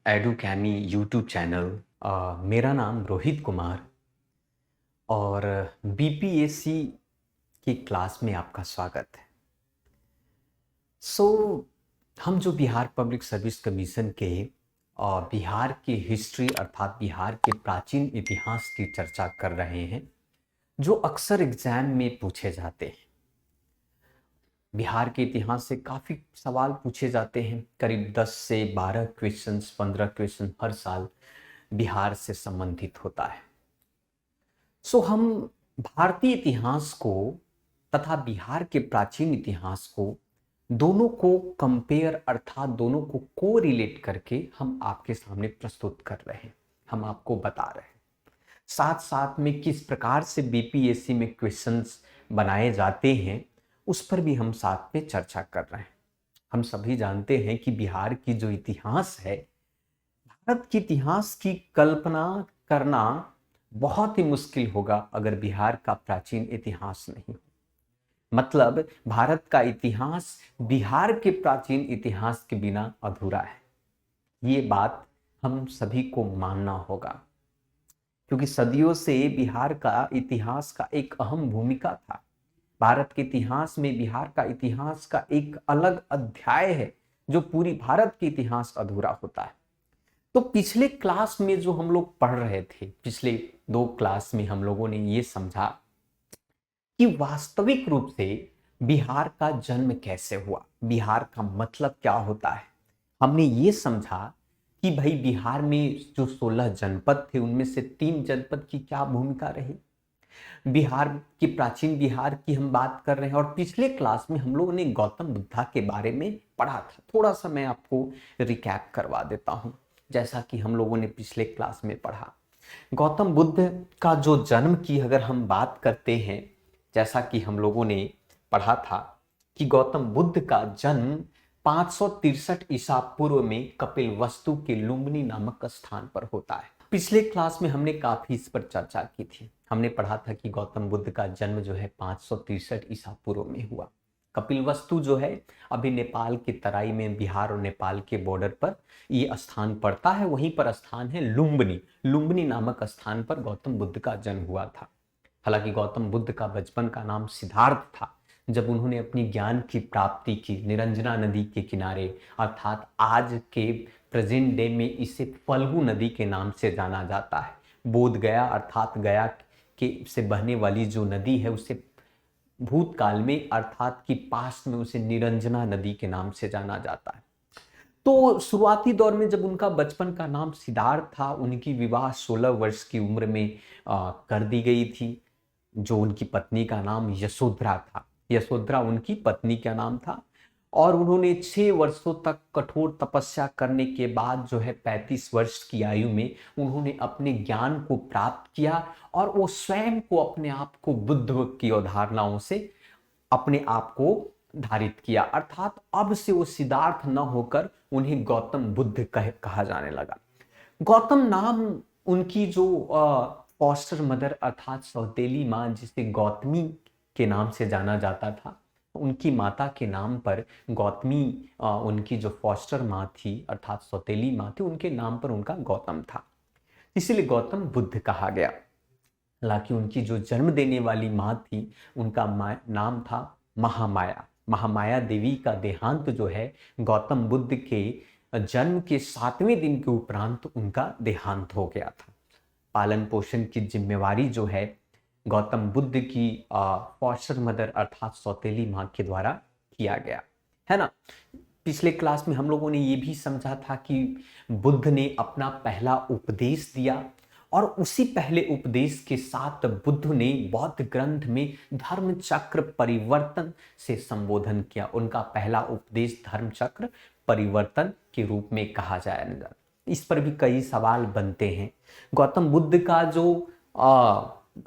एडुकैमी YouTube channel. मेरा नाम रोहित कुमार और बीपीएससी की क्लास में आपका स्वागत है। हम जो बिहार पब्लिक सर्विस कमीशन के बिहार की हिस्ट्री अर्थात बिहार के प्राचीन इतिहास की चर्चा कर रहे हैं, जो अक्सर एग्जाम में पूछे जाते हैं। बिहार के इतिहास से काफ़ी सवाल पूछे जाते हैं, करीब 10 से 12 क्वेश्चंस 15 क्वेश्चन हर साल बिहार से संबंधित होता है। हम भारतीय इतिहास को तथा बिहार के प्राचीन इतिहास को दोनों को कंपेयर अर्थात दोनों को कोरिलेट करके हम आपके सामने प्रस्तुत कर रहे हैं, हम आपको बता रहे हैं। साथ साथ में किस प्रकार से बीपीएससी में क्वेश्चंस बनाए जाते हैं उस पर भी हम साथ में चर्चा कर रहे हैं। हम सभी जानते हैं कि बिहार की जो इतिहास है, भारत के इतिहास की कल्पना करना बहुत ही मुश्किल होगा अगर बिहार का प्राचीन इतिहास नहीं हो। मतलब भारत का इतिहास बिहार के प्राचीन इतिहास के बिना अधूरा है। ये बात हम सभी को मानना होगा, क्योंकि सदियों से बिहार का इतिहास का एक अहम भूमिका था। भारत के इतिहास में बिहार का इतिहास का एक अलग अध्याय है, जो पूरी भारत के इतिहास अधूरा होता है। तो पिछले क्लास में जो हम लोग पढ़ रहे थे, पिछले 2 क्लास में हम लोगों ने ये समझा कि वास्तविक रूप से बिहार का जन्म कैसे हुआ, बिहार का मतलब क्या होता है। हमने ये समझा कि भाई बिहार में जो 16 जनपद थे उनमें से 3 जनपद की क्या भूमिका रही। बिहार की प्राचीन बिहार की हम बात कर रहे हैं और पिछले क्लास में हम लोगों ने गौतम बुद्धा के बारे में पढ़ा था। थोड़ा सा मैं आपको रिकैप करवा देता हूं। जैसा कि हम लोगों ने पिछले क्लास में पढ़ा, गौतम बुद्ध का जो जन्म की अगर हम बात करते हैं, जैसा कि हम लोगों ने पढ़ा था कि गौतम बुद्ध का जन्म 563 ईसा पूर्व में कपिलवस्तु के लुम्बिनी नामक स्थान पर होता है। पिछले क्लास में हमने काफी इस पर चर्चा की थी। हमने पढ़ा था कि गौतम बुद्ध का जन्म जो है 563 ईसा पूर्व में हुआ। कपिलवस्तु जो है अभी नेपाल की तराई में, बिहार और नेपाल के बॉर्डर पर ये स्थान पड़ता है। वहीं पर स्थान है लुम्बिनी। लुम्बिनी नामक स्थान पर गौतम बुद्ध का जन्म हुआ था। हालांकि गौतम बुद्ध का बचपन का नाम सिद्धार्थ था। जब उन्होंने अपनी ज्ञान की प्राप्ति की निरंजना नदी के किनारे, अर्थात आज के प्रेजेंट डे में इसे फल्गु नदी के नाम से जाना जाता है। बोध गया अर्थात गया के से बहने वाली जो नदी है उसे भूतकाल में अर्थात कि पास्ट में उसे निरंजना नदी के नाम से जाना जाता है। तो शुरुआती दौर में जब उनका बचपन का नाम सिद्धार्थ था, उनकी विवाह 16 वर्ष की उम्र में कर दी गई थी। जो उनकी पत्नी का नाम यशोधरा था, यशोधरा उनकी पत्नी का नाम था। और उन्होंने 6 वर्षों तक कठोर तपस्या करने के बाद जो है 35 वर्ष की आयु में उन्होंने अपने ज्ञान को प्राप्त किया और वो स्वयं को अपने आप को बुद्ध की अवधारणाओं से अपने आप को धारित किया। अर्थात अब से वो सिद्धार्थ न होकर उन्हें गौतम बुद्ध कहा जाने लगा। गौतम नाम उनकी जो फॉस्टर मदर अर्थात सौतेली माँ, जिसे गौतमी के नाम से जाना जाता था, उनकी माता के नाम पर गौतमी उनकी जो फॉस्टर माँ थी अर्थात सौतेली माँ थी, उनके नाम पर उनका गौतम था, इसीलिए गौतम बुद्ध कहा गया। हालांकि उनकी जो जन्म देने वाली माँ थी उनका नाम था महामाया। महामाया देवी का देहांत जो है गौतम बुद्ध के जन्म के 7वें दिन के उपरांत उनका देहांत हो गया था। पालन पोषण की जिम्मेवारी जो है गौतम बुद्ध की फॉस्टर मदर अर्थात सौतेली माँ के द्वारा किया गया है ना। पिछले क्लास में हम लोगों ने ये भी समझा था कि बुद्ध ने अपना पहला उपदेश दिया और उसी पहले उपदेश के साथ बुद्ध ने बौद्ध ग्रंथ में धर्म चक्र परिवर्तन से संबोधन किया। उनका पहला उपदेश धर्म चक्र परिवर्तन के रूप में कहा जाएगा। इस पर भी कई सवाल बनते हैं। गौतम बुद्ध का जो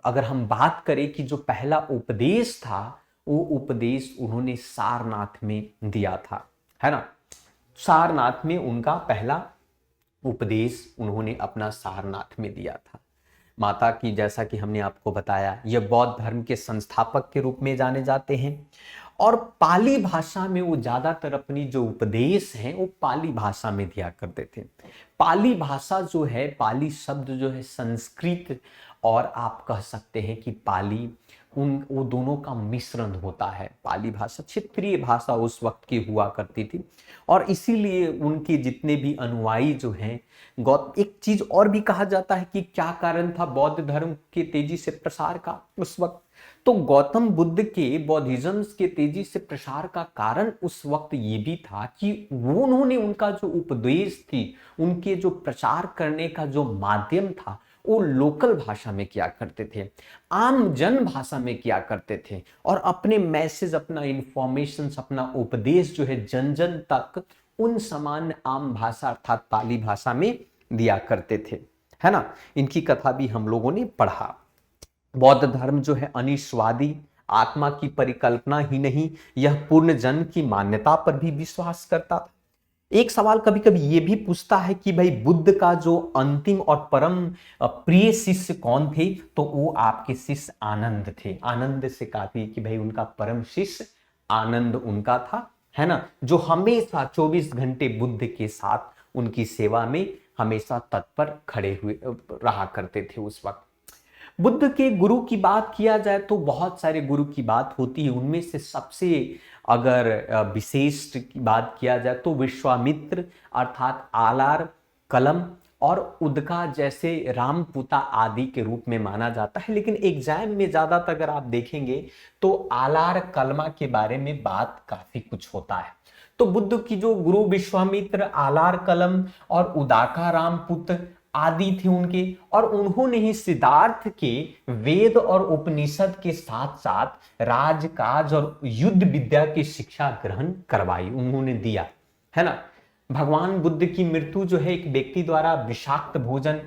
अगर हम बात करें कि जो पहला उपदेश था, वो उपदेश उन्होंने सारनाथ में दिया था, है ना। सारनाथ में उनका पहला उपदेश उन्होंने अपना सारनाथ में दिया था। माता की, जैसा कि हमने आपको बताया, यह बौद्ध धर्म के संस्थापक के रूप में जाने जाते हैं और पाली भाषा में वो ज्यादातर अपनी जो उपदेश हैं वो पाली भाषा में दिया करते थे। पाली भाषा जो है, पाली शब्द जो है संस्कृत और आप कह सकते हैं कि पाली, उन वो दोनों का मिश्रण होता है। पाली भाषा क्षेत्रीय भाषा उस वक्त की हुआ करती थी और इसीलिए उनके जितने भी अनुयायी जो हैं, एक चीज और भी कहा जाता है कि क्या कारण था बौद्ध धर्म के तेजी से प्रसार का उस वक्त। तो गौतम बुद्ध के बौद्धिज्म के तेजी से प्रसार का कारण उस वक्त ये भी था कि उन्होंने उनका जो उपदेश थी, उनके जो प्रचार करने का जो माध्यम था, वो लोकल भाषा में किया करते थे, आम जन भाषा में किया करते थे और अपने मैसेज, अपना इंफॉर्मेशन, अपना उपदेश जो है जन जन तक उन सामान्य आम भाषा अर्थात पाली भाषा में दिया करते थे, है ना। इनकी कथा भी हम लोगों ने पढ़ा। बौद्ध धर्म जो है अनिश्वादी, आत्मा की परिकल्पना ही नहीं, यह पूर्ण जन की मान्यता पर भी विश्वास करता था। एक सवाल कभी कभी ये भी पूछता है कि भाई बुद्ध का जो अंतिम और परम प्रिय शिष्य कौन थे, तो वो आपके शिष्य आनंद थे। आनंद से काफी कि भाई उनका परम शिष्य आनंद उनका था, है ना, जो हमेशा 24 घंटे बुद्ध के साथ उनकी सेवा में हमेशा तत्पर खड़े हुए रहा करते थे उस वक्त। बुद्ध के गुरु की बात किया जाए तो बहुत सारे गुरु की बात होती है, उनमें से सबसे अगर विशेष की बात किया जाए तो विश्वामित्र अर्थात आलार, कलम और उदका जैसे रामपुता आदि के रूप में माना जाता है। लेकिन एग्जाम में ज्यादातर अगर आप देखेंगे तो आलार कलमा के बारे में बात काफी कुछ होता है। तो बुद्ध की जो गुरु विश्वामित्र, आलार कलम और उदाका रामपुत आदि थे उनके, और उन्होंने ही सिद्धार्थ के वेद और उपनिषद के साथ साथ राजकाज और युद्ध विद्या की शिक्षा ग्रहण करवाई, उन्होंने दिया, है ना। भगवान बुद्ध की मृत्यु जो है एक व्यक्ति द्वारा विषाक्त भोजन,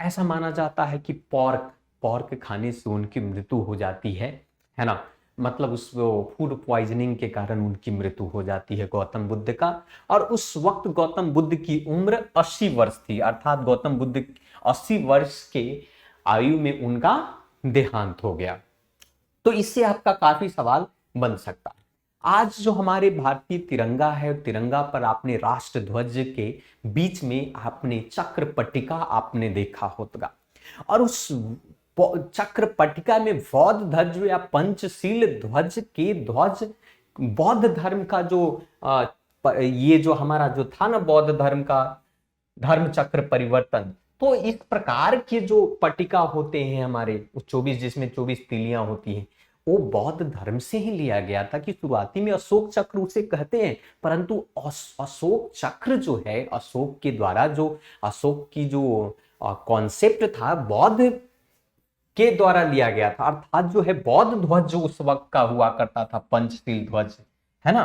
ऐसा माना जाता है कि पॉर्क खाने से उनकी मृत्यु हो जाती है ना, मतलब उस फूड पॉइजनिंग के कारण उनकी मृत्यु हो जाती है गौतम बुद्ध का। और उस वक्त गौतम बुद्ध की उम्र 80 वर्ष थी, अर्थात गौतम बुद्ध 80 वर्ष के आयु में उनका देहांत हो गया। तो इससे आपका काफी सवाल बन सकता है। आज जो हमारे भारतीय तिरंगा है, तिरंगा पर आपने राष्ट्र ध्वज के बीच में आपने चक्र पट्टिका आपने देखा होगा, और उस चक्र पट्टिका में बौद्ध ध्वज या पंचशील ध्वज के ध्वज, बौद्ध धर्म का जो ये जो हमारा जो था ना बौद्ध धर्म का धर्म चक्र परिवर्तन, तो इस प्रकार के जो पट्टिका होते हैं हमारे 24, जिसमें 24 तीलियां होती हैं, वो बौद्ध धर्म से ही लिया गया था। कि शुरुआती में अशोक चक्र उसे कहते हैं, परंतु अशोक चक्र जो है, अशोक के द्वारा जो अशोक की जो कॉन्सेप्ट था बौद्ध के द्वारा लिया गया था, अर्थात जो है बौद्ध ध्वज जो उस वक्त का हुआ करता था, पंचशील ध्वज, है ना,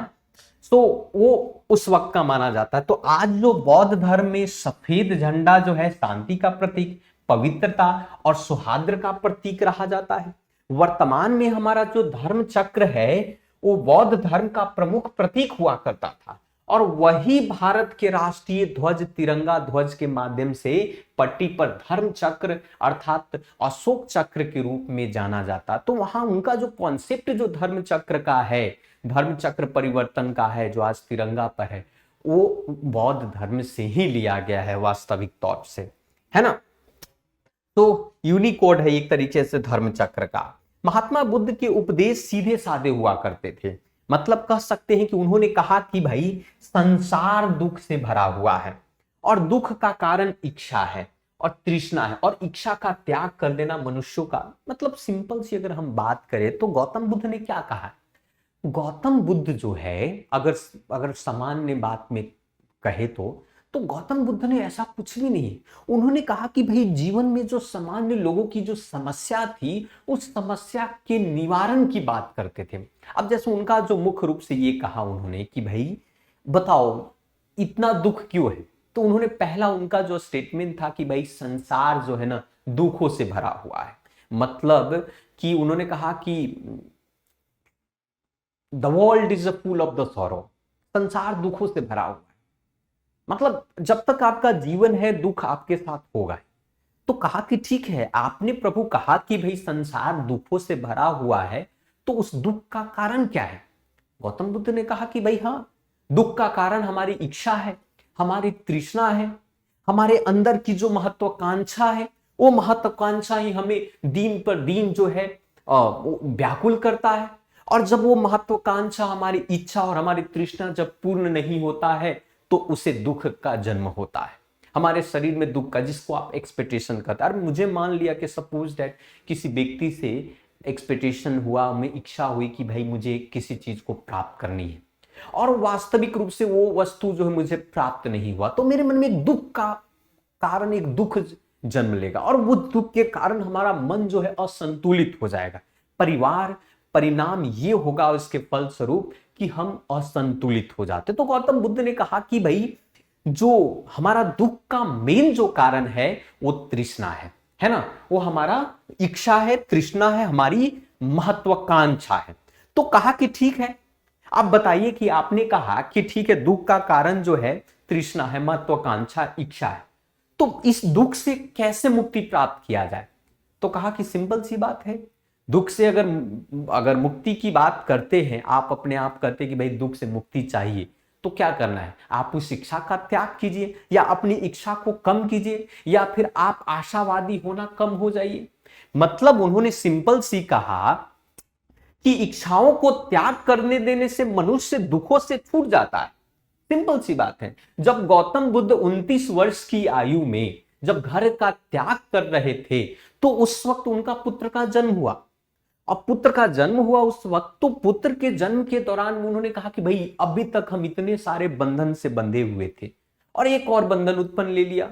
तो वो उस वक्त का माना जाता है। तो आज जो बौद्ध धर्म में सफेद झंडा जो है शांति का प्रतीक, पवित्रता और सौहार्द का प्रतीक रहा जाता है। वर्तमान में हमारा जो धर्म चक्र है वो बौद्ध धर्म का प्रमुख प्रतीक हुआ करता था, और वही भारत के राष्ट्रीय ध्वज तिरंगा ध्वज के माध्यम से पट्टी पर धर्म चक्र अर्थात अशोक चक्र के रूप में जाना जाता। तो वहां उनका जो कॉन्सेप्ट जो धर्म चक्र का है, धर्म चक्र परिवर्तन का है, जो आज तिरंगा पर है, वो बौद्ध धर्म से ही लिया गया है वास्तविक तौर से, है ना। तो यूनिकोड है एक तरीके से धर्म चक्र का। महात्मा बुद्ध के उपदेश सीधे साधे हुआ करते थे, मतलब कह सकते हैं कि उन्होंने कहा कि भाई संसार दुख से भरा हुआ है और दुख का कारण इच्छा है और तृष्णा है, और इच्छा का त्याग कर देना मनुष्यों का, मतलब सिंपल सी अगर हम बात करें तो गौतम बुद्ध ने क्या कहा है। गौतम बुद्ध जो है अगर सामान्य बात में कहे तो गौतम बुद्ध ने ऐसा कुछ भी नहीं, उन्होंने कहा कि भाई जीवन में जो सामान्य लोगों की जो समस्या थी उस समस्या के निवारण की बात करते थे। अब जैसे उनका जो मुख्य रूप से ये कहा उन्होंने कि भाई बताओ इतना दुख क्यों है, तो उन्होंने पहला उनका जो स्टेटमेंट था कि भाई संसार जो है ना दुखों से भरा हुआ है, मतलब कि उन्होंने कहा कि the world is full of the sorrow, संसार दुखों से भरा हुआ है, मतलब जब तक आपका जीवन है दुख आपके साथ होगा। तो कहा कि ठीक है, आपने प्रभु कहा कि भाई संसार दुखों से भरा हुआ है, तो उस दुख का कारण क्या है। गौतम बुद्ध ने कहा कि भाई हाँ, दुख का कारण हमारी इच्छा है, हमारी तृष्णा है, हमारे अंदर की जो महत्वाकांक्षा है, वो महत्वाकांक्षा ही हमें दिन पर दिन जो है व्याकुल करता है। और जब वो महत्वाकांक्षा, हमारी इच्छा और हमारी तृष्णा जब पूर्ण नहीं होता है तो उसे दुख का जन्म होता है, हमारे शरीर में दुख का, जिसको आप एक्सपेक्टेशन करते हैं। मुझे मान लिया कि सपोज दैट किसी व्यक्ति से एक्सपेक्टेशन हुआ, हमें इच्छा हुई कि भाई मुझे किसी चीज को प्राप्त करनी है, और वास्तविक रूप से वो वस्तु जो है मुझे प्राप्त नहीं हुआ, तो मेरे मन में एक दुख का कारण, एक दुख जन्म लेगा, और वो दुख के कारण हमारा मन जो है असंतुलित हो जाएगा। परिणाम ये होगा उसके फलस्वरूप कि हम असंतुलित हो जाते। तो गौतम बुद्ध ने कहा कि भाई जो हमारा दुख का मेन जो कारण है वो तृष्णा है ना, वो हमारा इच्छा है, तृष्णा है, हमारी महत्वाकांक्षा है। तो कहा कि ठीक है, आप बताइए कि आपने कहा कि ठीक है, दुख का कारण जो है तृष्णा है, महत्वाकांक्षा, इच्छा है, तो इस दुख से कैसे मुक्ति प्राप्त किया जाए? तो कहा कि सिंपल सी बात है, दुख से अगर मुक्ति की बात करते हैं, आप अपने आप करते कि भाई दुख से मुक्ति चाहिए, तो क्या करना है? आप उस इच्छा का त्याग कीजिए, या अपनी इच्छा को कम कीजिए, या फिर आप आशावादी होना कम हो जाइए। मतलब उन्होंने सिंपल सी कहा कि इच्छाओं को त्याग करने देने से मनुष्य दुखों से छूट जाता है। सिंपल सी बात है। जब गौतम बुद्ध 29 वर्ष की आयु में जब घर का त्याग कर रहे थे, तो उस वक्त उनका पुत्र का जन्म हुआ। अब पुत्र का जन्म हुआ उस वक्त, तो पुत्र के जन्म के दौरान उन्होंने कहा कि भाई अभी तक हम इतने सारे बंधन से बंधे हुए थे, और एक और बंधन उत्पन्न ले लिया,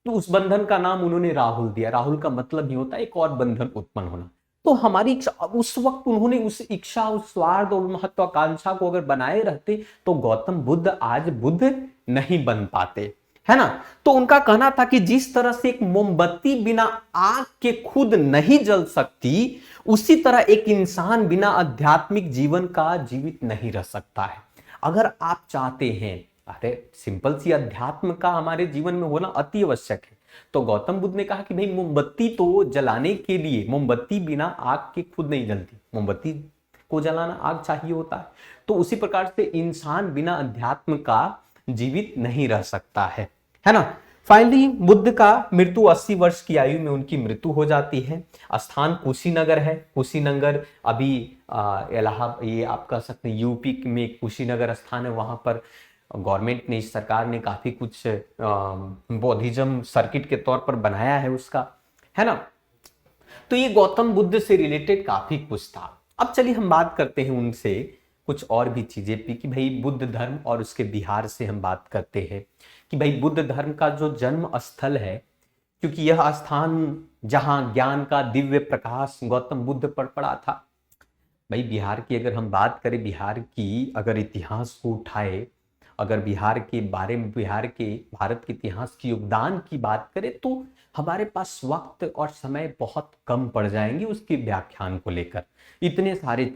तो उस बंधन का नाम उन्होंने राहुल दिया। राहुल का मतलब ही होता है एक और बंधन उत्पन्न होना। तो हमारी इच्छा, उस वक्त उन्होंने उस इच्छा, उस स्वार्थ और महत्वाकांक्षा को अगर बनाए रहते तो गौतम बुद्ध आज बुद्ध नहीं बन पाते, है ना। तो उनका कहना था कि जिस तरह से एक मोमबत्ती बिना आग के खुद नहीं जल सकती, उसी तरह एक इंसान बिना आध्यात्मिक जीवन का जीवित नहीं रह सकता है। अगर आप चाहते हैं, अरे सिंपल सी अध्यात्म का हमारे जीवन में होना अति आवश्यक है, तो गौतम बुद्ध ने कहा कि भाई मोमबत्ती तो जलाने के लिए, मोमबत्ती बिना आग के खुद नहीं जलती, मोमबत्ती को जलाना आग चाहिए होता है। तो उसी प्रकार से इंसान बिना अध्यात्म का जीवित नहीं रह सकता है ना। फाइनली बुद्ध का मृत्यु 80 वर्ष की आयु में उनकी मृत्यु हो जाती है। स्थान कुशीनगर है। कुशीनगर अभी इलाहाबाद, ये आप कह सकते हैं यूपी में कुशीनगर स्थान है। वहां पर गवर्नमेंट ने, इस सरकार ने काफी कुछ बौद्धिज्म सर्किट के तौर पर बनाया है उसका, है ना। तो ये गौतम बुद्ध से रिलेटेड काफी कुछ था। अब चलिए हम बात करते हैं उनसे कुछ और भी चीजें भी, कि भाई बुद्ध धर्म और उसके बिहार से हम बात करते हैं कि भाई बुद्ध धर्म का जो जन्म स्थल है, क्योंकि यह स्थान जहां ज्ञान का दिव्य प्रकाश गौतम बुद्ध पर पड़ा था। भाई बिहार की अगर हम बात करें, बिहार की अगर इतिहास को उठाए, अगर बिहार के बारे में, बिहार के भारत के इतिहास की योगदान की बात करें, तो हमारे पास वक्त और समय बहुत कम पड़ जाएंगे उसके व्याख्यान को लेकर। इतने सारे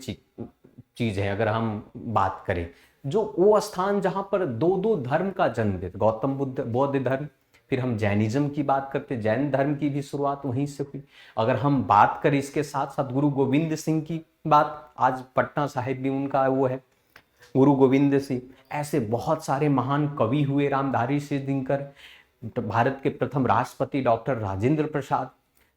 चीज है। अगर हम बात करें, जो वो स्थान जहां पर दो दो धर्म का जन्म दिया, गौतम बुद्ध बौद्ध धर्म, फिर हम जैनिज्म की बात करते, जैन धर्म की भी शुरुआत वहीं से हुई। अगर हम बात करें इसके साथ साथ गुरु गोविंद सिंह की बात, आज पटना साहिब भी उनका वो है, गुरु गोविंद सिंह। ऐसे बहुत सारे महान कवि हुए, रामधारी सिंह दिनकर, भारत के प्रथम राष्ट्रपति डॉक्टर राजेंद्र प्रसाद,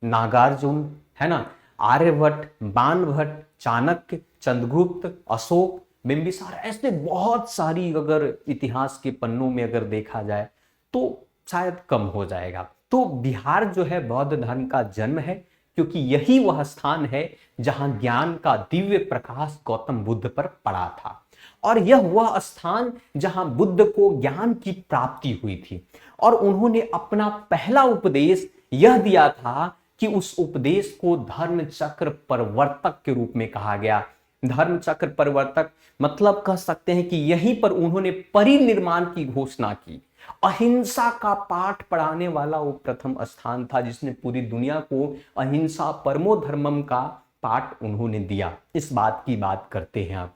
नागार्जुन, है ना, आर्यभट्ट, बाणभट्ट, चाणक्य, चंद्रगुप्त, अशोक, बिंबिसार। ऐसे बहुत सारी अगर इतिहास के पन्नों में अगर देखा जाए तो शायद कम हो जाएगा। तो बिहार जो है बौद्ध धर्म का जन्म है, क्योंकि यही वह स्थान है जहां ज्ञान का दिव्य प्रकाश गौतम बुद्ध पर पड़ा था, और यह वह स्थान जहां बुद्ध को ज्ञान की प्राप्ति हुई थी। और उन्होंने अपना पहला उपदेश यह दिया था कि उस उपदेश को धर्म चक्र परिवर्तक के रूप में कहा गया। धर्म चक्र परिवर्तक मतलब कह सकते हैं कि यहीं पर उन्होंने परिनिर्माण की घोषणा की। अहिंसा का पाठ पढ़ाने वाला वो प्रथम स्थान था जिसने पूरी दुनिया को अहिंसा परमो धर्मम का पाठ उन्होंने दिया। इस बात की बात करते हैं आप।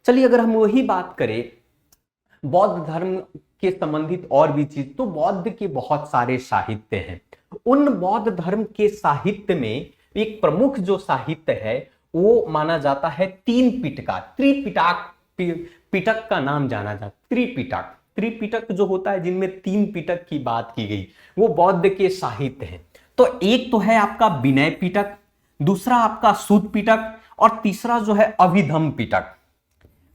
चलिए अगर हम वही बात करें बौद्ध धर्म के संबंधित और भी चीज, तो बौद्ध के बहुत सारे साहित्य हैं। उन बौद्ध धर्म के साहित्य में एक प्रमुख जो साहित्य है वो माना जाता है तीन पिटका, त्रिपिटक पिटक का नाम जाना जाता, त्रिपिटक। त्रिपिटक जो होता है जिनमें 3 पिटक की बात की गई, वो बौद्ध के साहित्य हैं। तो एक तो है आपका विनय पिटक, दूसरा आपका सूत पिटक, और तीसरा जो है अभिधम पिटक।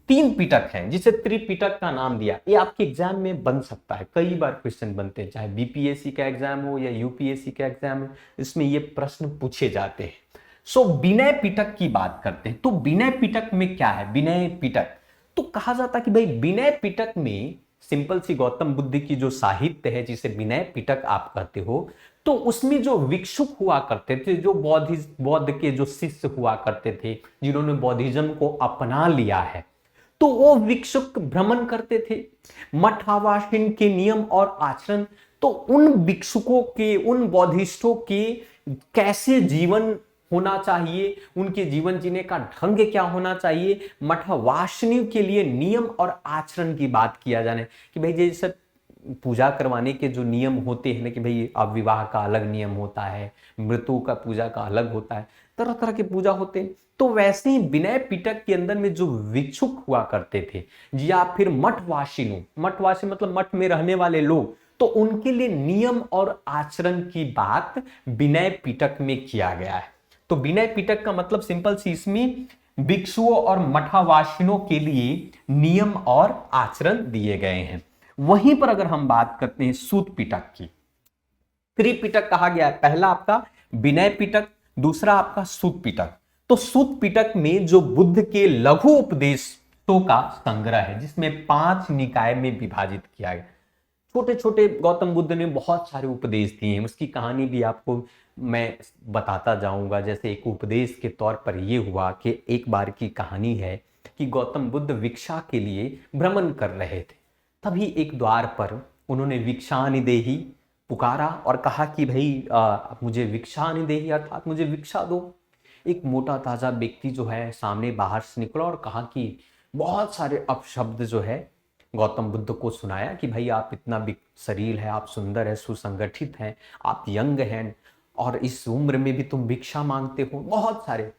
3 पिटक हैं जिसे त्रिपिटक का नाम दिया। ये आपके एग्जाम में बन सकता है, कई बार क्वेश्चन बनते हैं, चाहे बीपीएससी का एग्जाम हो या यूपीएससी का एग्जाम हो, इसमें ये प्रश्न पूछे जाते हैं। सो विनय पिटक की बात करते हैं। तो विनय पिटक में क्या है? विनय पिटक तो कहा जाता है कि भाई विनय पिटक में सिंपल सी गौतम बुद्ध की जो साहित्य है जिसे विनय पिटक आप कहते हो, तो उसमें जो भिक्षुक हुआ करते थे, जो बौद्ध के जो शिष्य हुआ करते थे, जिन्होंने बौद्धिज्म को अपना लिया है, तो वो भिक्षुक भ्रमण करते थे, मठावासिन के नियम और आचरण, तो उन भिक्षुकों के, उन बौद्धिस्टों के कैसे जीवन होना चाहिए, उनके जीवन जीने का ढंग क्या होना चाहिए, मठवासिनियों के लिए नियम और आचरण की बात किया जाने कि भाई जैसे पूजा करवाने के जो नियम होते हैं ना, कि भाई अब विवाह का अलग नियम होता है, मृत्यु का पूजा का अलग होता है, तरह तरह के पूजा होते हैं। तो वैसे ही विनय पिटक के अंदर में जो भिक्षुक हुआ करते थे या फिर मठवासिनी, मठवासी मतलब मठ में रहने वाले लोग, तो उनके लिए नियम और आचरण की बात विनय पिटक में किया गया है। तो विनय पिटक का मतलब सिंपल सी, इसमें भिक्षुओं और मठावासिनों के लिए नियम और आचरण दिए गए हैं। वहीं पर अगर हम बात करते हैं सूत पिटक की, त्रिपिटक कहा गया है, पहला आपका विनय पिटक, दूसरा आपका सूत पिटक। तो सूत पिटक में जो बुद्ध के लघु उपदेशों का संग्रह है, जिसमें 5 निकाय में विभाजित किया गया, छोटे छोटे गौतम बुद्ध ने बहुत सारे उपदेश दिए हैं, उसकी कहानी भी आपको मैं बताता जाऊंगा। जैसे एक उपदेश के तौर पर यह हुआ कि एक बार की कहानी है कि गौतम बुद्ध भिक्षा के लिए भ्रमण कर रहे थे, तभी एक द्वार पर उन्होंने भिक्षानिदेही पुकारा और कहा कि भाई मुझे भिक्षानिदेही अर्थात मुझे भिक्षा दो। एक मोटा ताजा व्यक्ति जो है सामने बाहर से निकला और कहा कि बहुत सारे अपशब्द जो है गौतम बुद्ध को सुनाया कि भाई आप इतना शरीर है, आप सुंदर है, सुसंगठित हैं, आप यंग हैं और इस उम्र में भी तुम भिक्षा मांगते हो, बहुत सारे।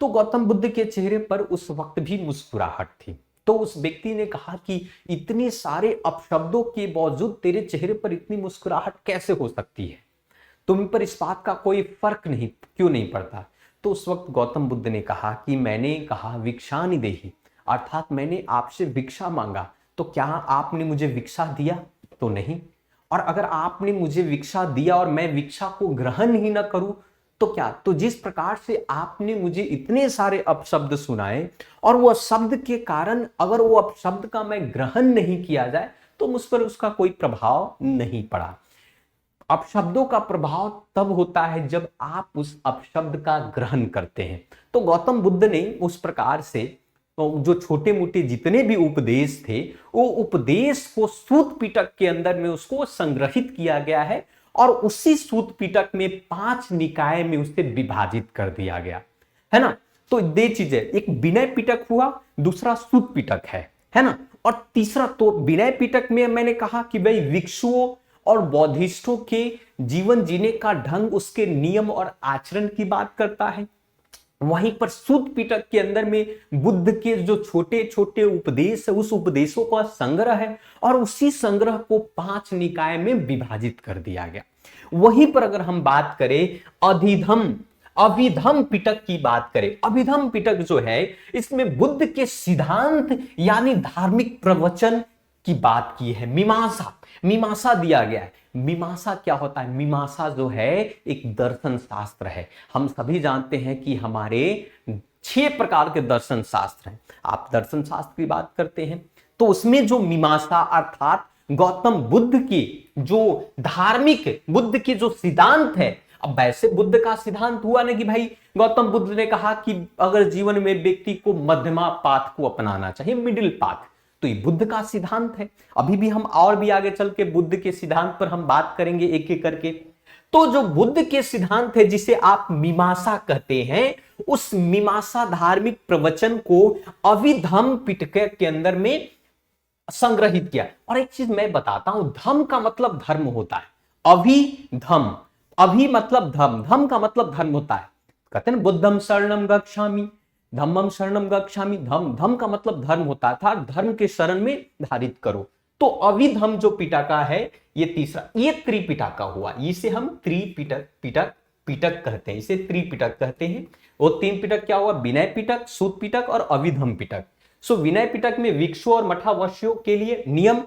तो गौतम बुद्ध के चेहरे पर उस वक्त भी मुस्कुराहट थी। तो उस व्यक्ति ने कहा कि इतने सारे अपशब्दों के बावजूद तेरे चेहरे पर इतनी मुस्कुराहट कैसे हो सकती है? तुम पर इस बात का कोई फर्क नहीं क्यों नहीं पड़ता? तो उस वक्त गौतम बुद्ध ने कहा कि मैंने कहा भिक्षानिदेही, अर्थात मैंने आपसे भिक्षा मांगा, तो क्या आपने मुझे भिक्षा दिया? तो नहीं। और अगर आपने मुझे भिक्षा दिया और मैं भिक्षा को ग्रहण ही ना करूं तो क्या? तो जिस प्रकार से आपने मुझे इतने सारे अपशब्द सुनाए और वो शब्द के कारण अगर वो अपशब्द का मैं ग्रहण नहीं किया जाए तो मुझ पर उसका कोई प्रभाव नहीं पड़ा। अपशब्दों का प्रभाव तब होता है जब आप उस अपशब्द का ग्रहण करते हैं। तो गौतम बुद्ध ने उस प्रकार से जो छोटे मोटे जितने भी उपदेश थे, वो उपदेश को सूत पिटक के अंदर में उसको संग्रहित किया गया है और उसी सूत पिटक में 5 निकाय में उसे विभाजित कर दिया गया है ना। तो दे चीजें, एक विनय पिटक हुआ, दूसरा सूत पिटक है ना, और तीसरा तो विनय पिटक में मैंने कहा कि भाई भिक्षुओं और बौद्धिस्टों के जीवन जीने का ढंग, उसके नियम और आचरण की बात करता है। वहीं पर सूत पिटक के अंदर में बुद्ध के जो छोटे छोटे उपदेश है, उस उपदेशों का संग्रह है और उसी संग्रह को 5 निकाय में विभाजित कर दिया गया। वहीं पर अगर हम बात करें अभिधम पिटक की बात करें, अभिधम पिटक जो है इसमें बुद्ध के सिद्धांत यानी धार्मिक प्रवचन की बात की है। मीमांसा दिया गया है। मीमांसा क्या होता है? मीमांसा जो है एक दर्शन शास्त्र है। हम सभी जानते हैं कि हमारे 6 प्रकार के दर्शन शास्त्र हैं। आप दर्शन शास्त्र की बात करते हैं तो उसमें जो मीमांसा अर्थात गौतम बुद्ध की जो धार्मिक बुद्ध के जो सिद्धांत है, अब वैसे बुद्ध का सिद्धांत हुआ ना कि भाई गौतम बुद्ध ने कहा कि अगर जीवन में व्यक्ति को मध्यमा पाथ को अपनाना चाहिए, मिडिल पाथ, तो ये बुद्ध का सिद्धांत है। अभी भी हम और भी आगे चल के बुद्ध के सिद्धांत पर हम बात करेंगे एक एक करके। तो जो बुद्ध के सिद्धांत है जिसे आप मीमांसा कहते हैं, उस मीमांसा धार्मिक प्रवचन को अभिधम पिटक के अंदर में संग्रहित किया। और एक चीज मैं बताता हूं, धम का मतलब धर्म होता है। अभिधम, अभि मतलब धम, धम का मतलब धर्म होता है। कहते हैं बुद्धम शरणम गच्छामि, धम्मम शरणम गच्छामि, धम धम का मतलब धर्म होता था, धर्म के शरण में धारित करो। तो अविधम जो पिटका है ये तीसरा, ये त्रिपिटका हुआ, इसे हम त्रिपिटक पिटक पिटक कहते हैं, इसे त्रिपिटक कहते हैं। वो तीन पिटक क्या हुआ, विनय पिटक, सूत पिटक और अविधम पिटक। सो विनय पिटक में भिक्षु और मठावश्यों के लिए नियम,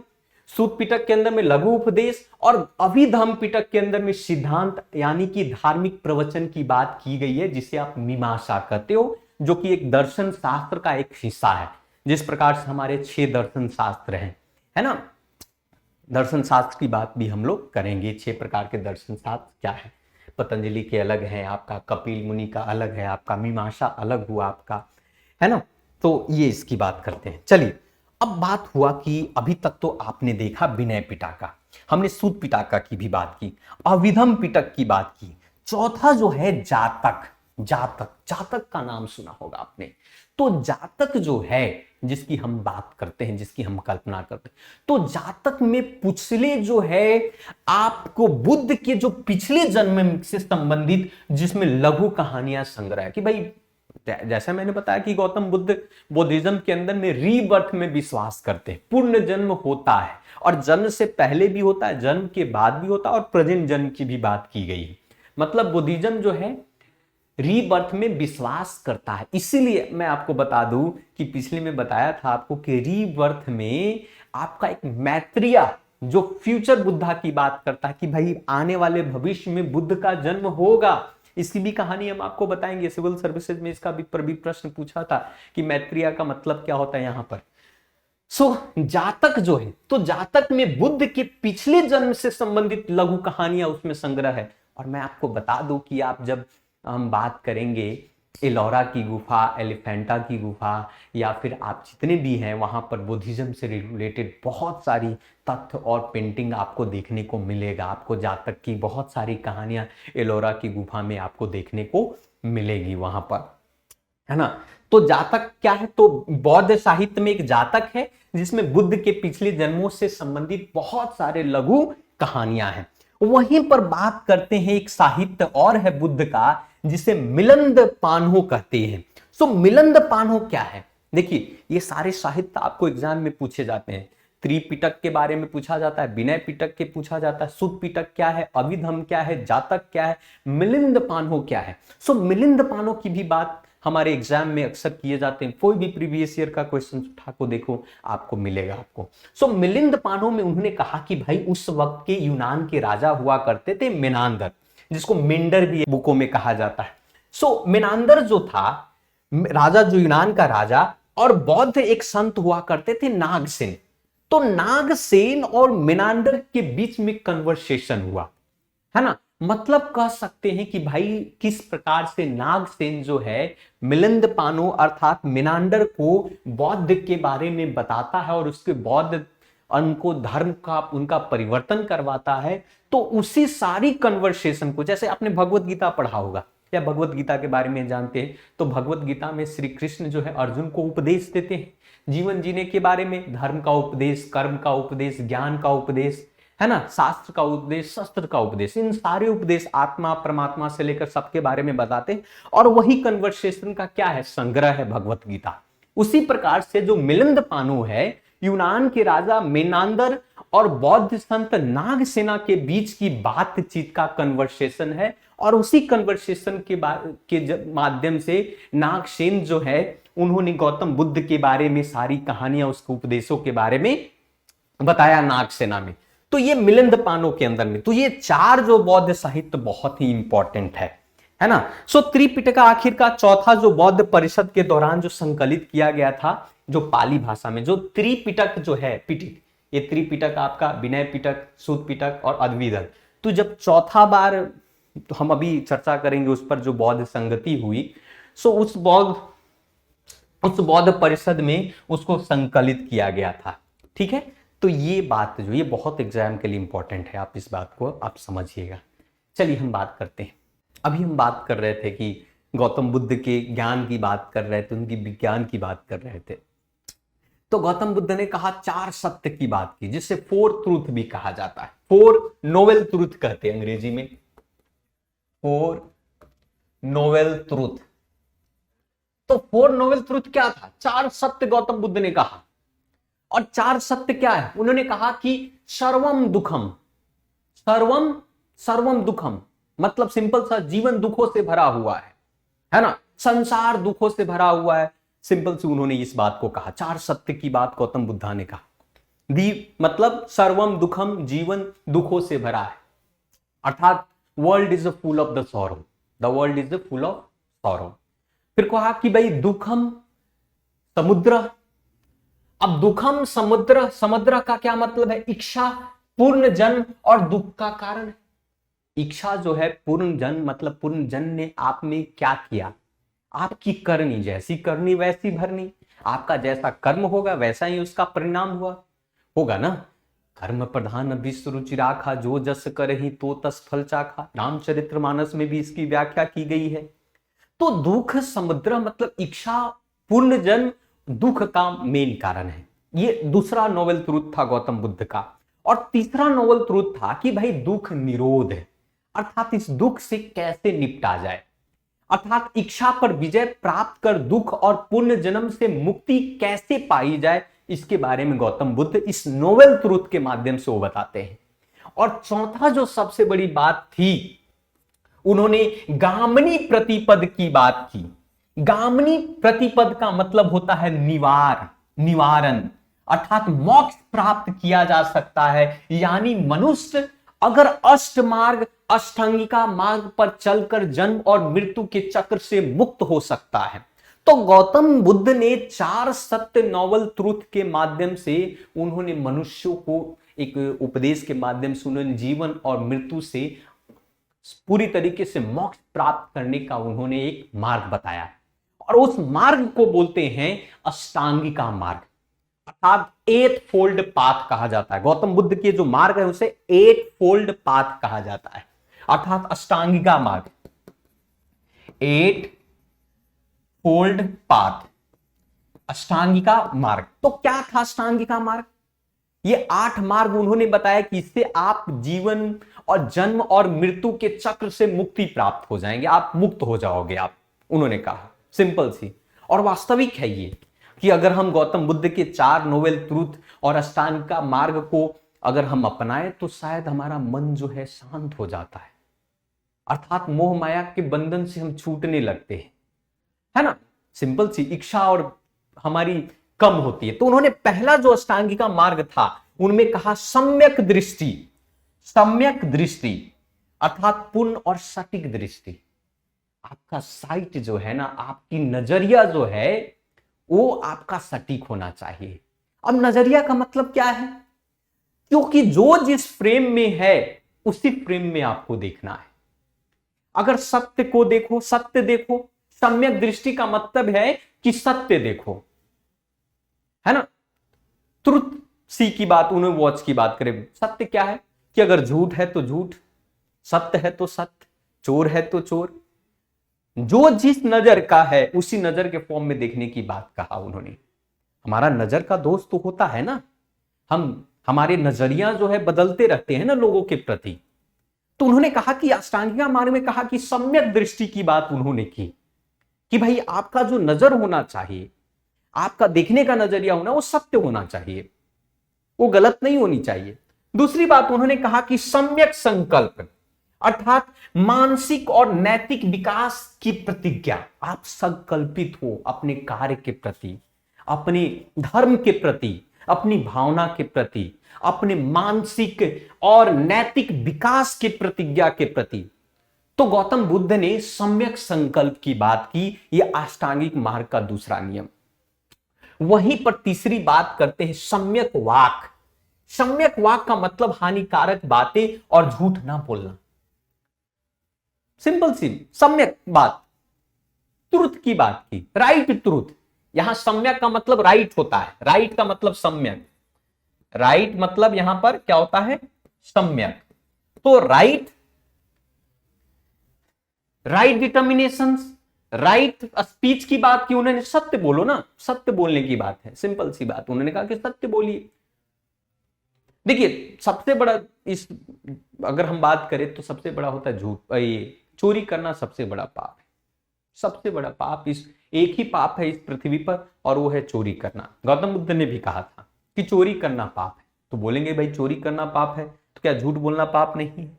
सूत पिटक के अंदर में लघु उपदेश और अभिधम पिटक के अंदर में सिद्धांत यानी कि धार्मिक प्रवचन की बात की गई है, जिसे आप मीमांसा कहते हो, जो कि एक दर्शन शास्त्र का एक हिस्सा है। जिस प्रकार से हमारे 6 दर्शन शास्त्र हैं, है ना, दर्शन शास्त्र की बात भी हम लोग करेंगे। 6 प्रकार के दर्शन शास्त्र क्या है, पतंजलि के अलग हैं, आपका कपिल मुनि का अलग है, आपका मीमांसा अलग हुआ आपका, है ना। तो ये इसकी बात करते हैं। चलिए, अब बात हुआ कि अभी तक तो आपने देखा विनय पिटका, हमने सूत पिटका की भी बात की, अविधम पिटक की बात की। चौथा जो है जातक, जातक, जातक का नाम सुना होगा आपने। तो जातक जो है जिसकी हम बात करते हैं, जिसकी हम कल्पना करते हैं, तो जातक में पिछले जो है आपको बुद्ध के जो पिछले जन्म से संबंधित जिसमें लघु कहानियां संग्रह है कि भाई, जैसा मैंने बताया कि गौतम बुद्ध बुद्धिज्म के अंदर में रीबर्थ में विश्वास करते हैं, पूर्ण जन्म होता है और जन्म से पहले भी होता है, जन्म के बाद भी होता है और प्रेजेंट जन्म की भी बात की गई है। मतलब बुद्धिज्म जो है रीबर्थ में विश्वास करता है। इसीलिए मैं आपको बता दूं कि पिछले में बताया था आपको कि रीबर्थ में आपका एक मैत्रिया जो फ्यूचर बुद्धा की बात करता है कि भाई आने वाले भविष्य में बुद्ध का जन्म होगा। इसकी भी कहानी हम आपको बताएंगे, सिविल सर्विसेज में इसका भी प्रश्न पूछा था कि मैत्रिया का मतलब क्या होता है यहां पर। जातक जो है, तो जातक में बुद्ध के पिछले जन्म से संबंधित लघु कहानियां उसमें संग्रह है। और मैं आपको बता दूं कि आप जब हम बात करेंगे एलोरा की गुफा, एलिफेंटा की गुफा, या फिर आप जितने भी हैं वहां पर बुद्धिज्म से रिलेटेड बहुत सारी तथ्य और पेंटिंग आपको देखने को मिलेगा। आपको जातक की बहुत सारी कहानियां एलोरा की गुफा में आपको देखने को मिलेगी वहां पर, है ना। तो जातक क्या है, तो बौद्ध साहित्य में एक जातक है जिसमें बुद्ध के पिछले जन्मों से संबंधित बहुत सारे लघु कहानियां हैं। वहीं पर बात करते हैं एक साहित्य और है बुद्ध का जिसे मिलिंद पान्हो कहते हैं। मिलिंद पान्हो क्या है, देखिए ये सारे साहित्य आपको एग्जाम में पूछे जाते हैं। त्रिपिटक के बारे में पूछा जाता है, विनय पिटक के पूछा जाता है, सूत पिटक क्या है, अभिधम क्या है, जातक क्या है, मिलिंद पान्हो क्या है। मिलिंद पान्हो की भी बात हमारे एग्जाम में अक्सर किए जाते हैं। कोई भी प्रीवियस ईयर का क्वेश्चन उठा को देखो आपको मिलेगा आपको। मिलिंद पान्हो में उन्होंने कहा कि भाई उस वक्त के यूनान के राजा हुआ करते थे मेनांदर, जिसको मिंडर भी बुकों में कहा जाता है। मेनांदर जो था राजा, जो यूनान का राजा, और बौद्ध एक संत हुआ करते थे नागसेन। तो नागसेन और मेनांदर के बीच में कन्वर्सेशन हुआ, है ना। मतलब कह सकते हैं कि भाई किस प्रकार से नागसेन जो है मिलिंद पान्हो अर्थात मेनांदर को बौद्ध के बारे में बताता है और उसके बौद्ध उनको धर्म का उनका परिवर्तन करवाता है। तो उसी सारी कन्वर्सेशन को, जैसे आपने भगवत गीता पढ़ा होगा या भगवत गीता के बारे में जानते हैं, तो भगवत गीता में श्री कृष्ण जो है अर्जुन को उपदेश देते हैं जीवन जीने के बारे में, धर्म का उपदेश, कर्म का उपदेश, ज्ञान का उपदेश, है ना, शास्त्र का उपदेश, शस्त्र का उपदेश, इन सारे उपदेश आत्मा परमात्मा से लेकर सबके बारे में बताते हैं। और वही कन्वर्सेशन का क्या है, संग्रह है भगवत गीता। उसी प्रकार से जो मिलिंद पान्हो है यूनान के राजा मेनांदर और बौद्ध संत नागसेना के बीच की बातचीत का कन्वर्सेशन है। और उसी कन्वर्सेशन के माध्यम से नागसेन जो है उन्होंने गौतम बुद्ध के बारे में सारी कहानियां, उसके उपदेशों के बारे में बताया नागसेना में। तो ये मिलिंद पान्हो के अंदर में, तो ये 4 जो बौद्ध साहित्य बहुत ही इंपॉर्टेंट है ना। त्रिपिटका आखिर का चौथा जो बौद्ध परिषद के दौरान जो संकलित किया गया था, जो पाली भाषा में, जो त्रिपिटक जो है पिटक, ये त्रिपिटक आपका विनय पिटक, सूत पिटक और अद्विदल। तो जब चौथा बार, तो हम अभी चर्चा करेंगे उस पर, जो बौद्ध संगति हुई, उस बौद्ध परिषद में उसको संकलित किया गया था। ठीक है, तो ये बात जो ये बहुत एग्जाम के लिए इंपॉर्टेंट है, आप इस बात को आप समझिएगा। चलिए हम बात करते हैं। अभी हम बात कर रहे थे कि गौतम बुद्ध के ज्ञान की बात कर रहे थे, उनकी विज्ञान की बात कर रहे थे। तो गौतम बुद्ध ने कहा 4 सत्य की बात की, जिसे 4 ट्रूथ भी कहा जाता है। 4 नोवेल ट्रूथ कहते हैं अंग्रेजी में, 4 नोवेल ट्रूथ। तो 4 नोबल ट्रूथ क्या था? 4 सत्य गौतम बुद्ध ने कहा। और 4 सत्य क्या है? उन्होंने कहा कि सर्वम दुखम, सर्वम सर्वम दुखम मतलब सिंपल सा, जीवन दुखों से भरा हुआ है ना, संसार दुखों से भरा हुआ है। सिंपल से उन्होंने इस बात को कहा, 4 सत्य की बात गौतम बुद्धा ने कहा। दी मतलब सर्वम दुखम, जीवन दुखों से भरा है, अर्थात world is full of the sorrow, the world is full of sorrow. फिर कहा कि भाई दुखम समुद्र। अब दुखम समुद्र, समुद्र का क्या मतलब है? इच्छा, पूर्ण जन्म और दुख का कारण है। इच्छा जो है पूर्ण जन्म मतलब पूर्ण जन्म ने आप में क्या किया? आपकी करनी, जैसी करनी वैसी भरनी। आपका जैसा कर्म होगा वैसा ही उसका परिणाम होगा ना। कर्म प्रधान विश्व रुचि राखा, जो जस करहि तो तस फल चाखा। रामचरितमानस में भी इसकी व्याख्या की गई है। तो दुख समुद्र मतलब इच्छा, पूर्ण जन्म, दुख का मेन कारण है। ये दूसरा नोबल ट्रूथ था गौतम बुद्ध का। और तीसरा नोबल ट्रूथ था कि भाई दुख निरोध है, अर्थात इस दुख से कैसे निपटा जाए, अर्थात इच्छा पर विजय प्राप्त कर दुख और पुण्य जन्म से मुक्ति कैसे पाई जाए, इसके बारे में गौतम बुद्ध इस नोबल ट्रूथ के माध्यम से वो बताते हैं। और चौथा जो सबसे बड़ी बात थी, उन्होंने गामनी प्रतिपद की बात की। गामनी प्रतिपद का मतलब होता है निवार, निवारण, अर्थात मोक्ष प्राप्त किया जा सकता है। यानी मनुष्य अगर अष्ट मार्ग, अष्टांगिका मार्ग पर चलकर जन्म और मृत्यु के चक्र से मुक्त हो सकता है। तो गौतम बुद्ध ने 4 सत्य नोबल ट्रूथ के माध्यम से उन्होंने मनुष्यों को एक उपदेश के माध्यम से उन्होंने जीवन और मृत्यु से पूरी तरीके से मोक्ष प्राप्त करने का उन्होंने एक मार्ग बताया। और उस मार्ग को बोलते हैं अष्टांगिका मार्ग, अर्थात 8 फोल्ड पाथ कहा जाता है। गौतम बुद्ध के जो मार्ग है उसे 8 फोल्ड पाथ कहा जाता है, अर्थात अष्टांगिका मार्ग, 8 फोल्ड पाथ, अष्टांगिका मार्ग। तो क्या था अष्टांगिका मार्ग? ये 8 मार्ग उन्होंने बताया कि इससे आप जीवन और जन्म और मृत्यु के चक्र से मुक्ति प्राप्त हो जाएंगे, आप मुक्त हो जाओगे आप, उन्होंने कहा। सिंपल सी और वास्तविक है ये कि अगर हम गौतम बुद्ध के 4 नोबल ट्रूथ और अष्टांग का मार्ग को अगर हम अपनाएं तो शायद हमारा मन जो है शांत हो जाता है, अर्थात मोह माया के बंधन से हम छूटने लगते हैं, है ना। सिंपल सी इच्छा और हमारी कम होती है। तो उन्होंने पहला जो अष्टांगिका मार्ग था उनमें कहा सम्यक दृष्टि, सम्यक दृष्टि अर्थात पूर्ण और सटीक दृष्टि। आपका साइट जो है ना, आपकी नजरिया जो है वो आपका सटीक होना चाहिए। अब नजरिया का मतलब क्या है? क्योंकि जो जिस फ्रेम में है उसी फ्रेम में आपको देखना है। अगर सत्य को देखो, सत्य देखो, सम्यक दृष्टि का मतलब है कि सत्य देखो, है ना। ट्रुथ सी की बात, उन्हें वॉच की बात करें, सत्य क्या है कि अगर झूठ है तो झूठ, सत्य है तो सत्य, चोर है तो चोर। जो जिस नजर का है उसी नजर के फॉर्म में देखने की बात कहा उन्होंने। हमारा नजर का दोष तो होता है ना, हमारे नजरिया जो है बदलते रहते हैं ना लोगों के प्रति। तो उन्होंने कहा कि अष्टांगिका मार्ग में कहा कि सम्यक दृष्टि की बात उन्होंने की कि भाई आपका जो नजर होना चाहिए, आपका देखने का नजरिया होना, वो सत्य होना चाहिए, वो गलत नहीं होनी चाहिए। दूसरी बात उन्होंने कहा कि सम्यक संकल्प अर्थात मानसिक और नैतिक विकास की प्रतिज्ञा। आप संकल्पित हो अपने कार्य के प्रति, अपने धर्म के प्रति, अपनी भावना के प्रति, अपने मानसिक और नैतिक विकास के प्रतिज्ञा के प्रति। तो गौतम बुद्ध ने सम्यक संकल्प की बात की, यह अष्टांगिक मार्ग का दूसरा नियम। वहीं पर तीसरी बात करते हैं सम्यक वाक। सम्यक वाक का मतलब हानिकारक बातें और झूठ ना बोलना। सिंपल सी सम्यक बात, ट्रुथ की बात की, राइट ट्रुथ। यहां सम्यक का मतलब राइट होता है, राइट का मतलब सम्यक, राइट मतलब यहां पर क्या होता है? सम्यक। तो right, right determination, right speech की बात की उन्होंने, सत्य बोलो ना, सत्य बोलने की बात है। सिंपल सी बात, उन्होंने कहा कि सत्य बोलिए। देखिए सबसे बड़ा इस अगर हम बात करें तो सबसे बड़ा होता है झूठ, ये चोरी करना सबसे बड़ा पाप है। सबसे बड़ा पाप इस एक ही पाप है इस पृथ्वी पर, और वो है चोरी करना। गौतम बुद्ध ने भी कहा था कि चोरी करना पाप है। तो बोलेंगे भाई चोरी करना पाप है तो क्या झूठ बोलना पाप नहीं है?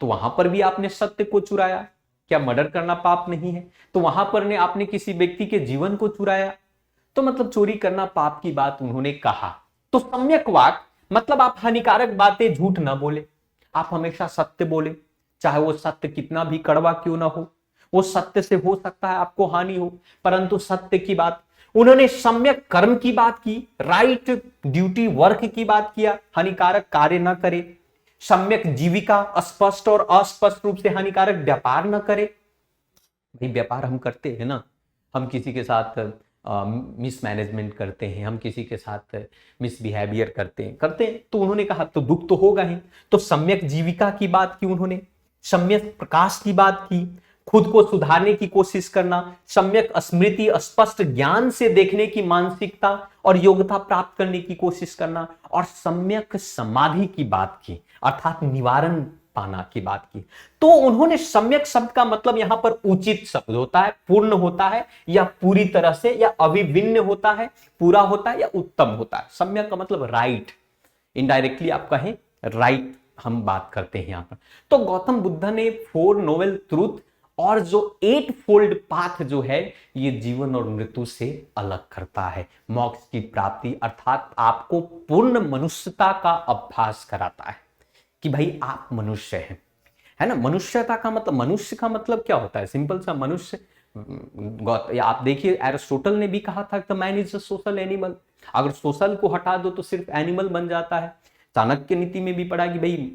तो वहां पर भी आपने सत्य को चुराया, क्या मर्डर करना पाप नहीं है? तो वहां पर ने आपने किसी व्यक्ति के जीवन को चुराया, तो मतलब चोरी करना पाप की बात उन्होंने कहा। तो सम्यक वाक मतलब आप हानिकारक बातें झूठ ना बोले, आप हमेशा सत्य बोले, चाहे वो सत्य कितना भी कड़वा क्यों ना हो। वो सत्य से हो सकता है आपको हानि हो, परंतु सत्य की बात। उन्होंने सम्यक कर्म की बात की, राइट ड्यूटी वर्क की बात किया, हानिकारक कार्य ना करे। सम्यक जीविका, स्पष्ट और अस्पष्ट रूप से हानिकारक व्यापार न करे। भाई व्यापार हम करते हैं ना, हम किसी के साथ मिसमैनेजमेंट करते हैं, हम किसी के साथ मिसबिहेवियर करते हैं तो उन्होंने कहा तो दुख तो होगा ही। तो सम्यक जीविका की बात की उन्होंने, सम्यक प्रकाश की बात की, खुद को सुधारने की कोशिश करना, सम्यक स्मृति स्पष्ट ज्ञान से देखने की मानसिकता और योग्यता प्राप्त करने की कोशिश करना, और सम्यक समाधि की बात की अर्थात निवारण पाना की बात की। तो उन्होंने सम्यक शब्द का मतलब यहां पर उचित शब्द होता है, पूर्ण होता है, या पूरी तरह से, या अभिभिन्न होता है, पूरा होता है, या उत्तम होता है। सम्यक का मतलब राइट, इनडायरेक्टली आप कहें राइट हम बात करते हैं यहां पर। तो गौतम बुद्ध ने 4 नोबेल ट्रूथ और जो 8 फोल्ड पाथ जो है ये जीवन और मृत्यु से अलग करता है, मोक्ष की प्राप्ति अर्थात आपको पूर्ण मनुष्यता का अभ्यास कराता है कि भाई आप मनुष्य हैं, है ना। मनुष्यता का मतलब, मनुष्य का मतलब क्या होता है? सिंपल सा मनुष्य। आप देखिए एरिस्टोटल ने भी कहा था the man is a social animal. अगर सोशल को हटा दो तो सिर्फ एनिमल बन जाता है। चाणक्य नीति में भी पढ़ा कि भाई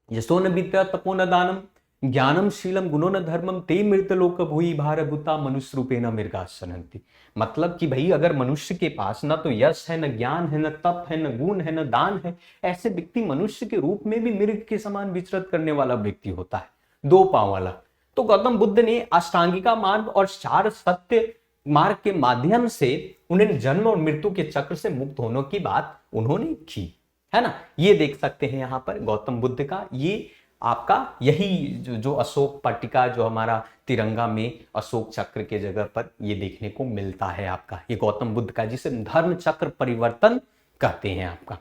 यशो न विद्या तपो न दानम ज्ञानम शीलम गुणो न धर्मम ते मृत लोक भूई भारभूता मनुष्य रूपे न मृगासनंती। मतलब कि भाई अगर मनुष्य के पास ना तो यश है, न ज्ञान है, न तप है, न गुण है, न दान है, ऐसे व्यक्ति मनुष्य के रूप में भी मृग के समान विचरत करने वाला व्यक्ति होता है, 2 पांव वाला। तो गौतम बुद्ध ने अष्टांगिका मार्ग और 4 सत्य मार्ग के माध्यम से उन्हें जन्म और मृत्यु के चक्र से मुक्त होने की बात उन्होंने की, है ना। ये देख सकते हैं यहां पर गौतम बुद्ध का, ये आपका यही जो अशोक पट्टिका जो हमारा तिरंगा में अशोक चक्र के जगह पर ये देखने को मिलता है आपका, ये गौतम बुद्ध का, जिसे धर्म चक्र परिवर्तन कहते हैं आपका,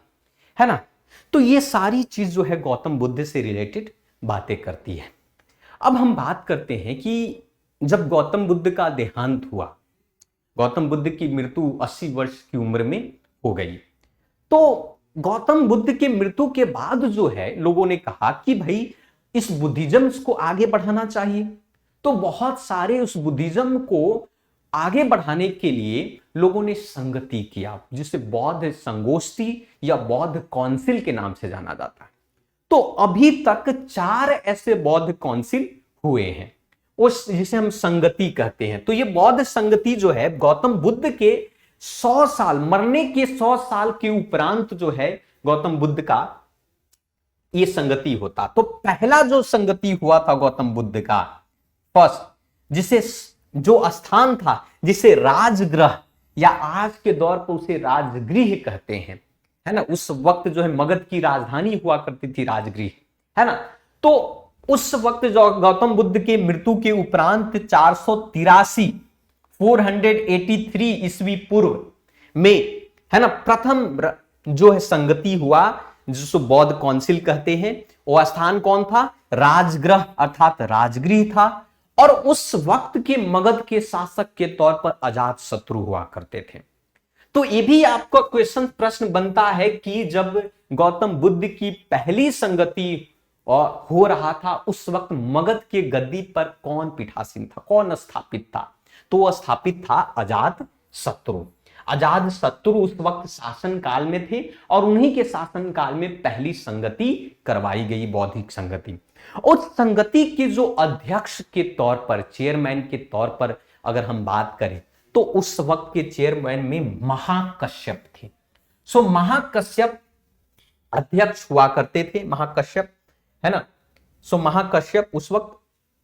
है ना। तो ये सारी चीज जो है गौतम बुद्ध से रिलेटेड बातें करती है। अब हम बात करते हैं कि जब गौतम बुद्ध का देहांत हुआ, गौतम बुद्ध की मृत्यु 80 वर्ष की उम्र में हो गई, तो गौतम बुद्ध के मृत्यु के बाद जो है लोगों ने कहा कि भाई इस बुद्धिज्म को आगे बढ़ाना चाहिए। तो बहुत सारे उस बुद्धिज्म को आगे बढ़ाने के लिए लोगों ने संगति किया, जिसे बौद्ध संगोष्ठी या बौद्ध काउंसिल के नाम से जाना जाता है। तो अभी तक 4 ऐसे बौद्ध काउंसिल हुए हैं, उस जिसे हम संगति कहते हैं। तो ये बौद्ध संगति जो है गौतम बुद्ध के 100 साल, मरने के 100 साल के उपरांत जो है गौतम बुद्ध का ये संगति होता। तो पहला जो संगति हुआ था गौतम बुद्ध का फर्स्ट, जिसे जो स्थान था जिसे राजगृह या आज के दौर पर उसे राजगृह कहते हैं, है ना। उस वक्त जो है मगध की राजधानी हुआ करती थी राजगृह, है ना। तो उस वक्त जो गौतम बुद्ध के मृत्यु के उपरांत 483 483 ईस्वी पूर्व में, है ना, प्रथम जो है संगति हुआ जिसको बौद्ध काउंसिल कहते हैं। वो स्थान कौन था? राजगृह अर्थात राजगृह था। और उस वक्त के मगध के शासक के तौर पर अजात शत्रु हुआ करते थे। तो ये भी आपका क्वेश्चन प्रश्न बनता है कि जब गौतम बुद्ध की पहली संगति हो रहा था उस वक्त मगध के गद्दी पर कौन पीठासीन था, कौन स्थापित था? तो वह स्थापित था अजात शत्रु। अजात शत्रु उस वक्त शासन काल में थे और उन्हीं के शासन काल में पहली संगति करवाई गई, बौद्धिक संगति। उस संगति के जो अध्यक्ष के तौर पर, चेयरमैन के तौर पर अगर हम बात करें तो उस वक्त के चेयरमैन में महाकश्यप थे। सो महाकश्यप अध्यक्ष हुआ करते थे, महाकश्यप, है ना। सो महाकश्यप उस वक्त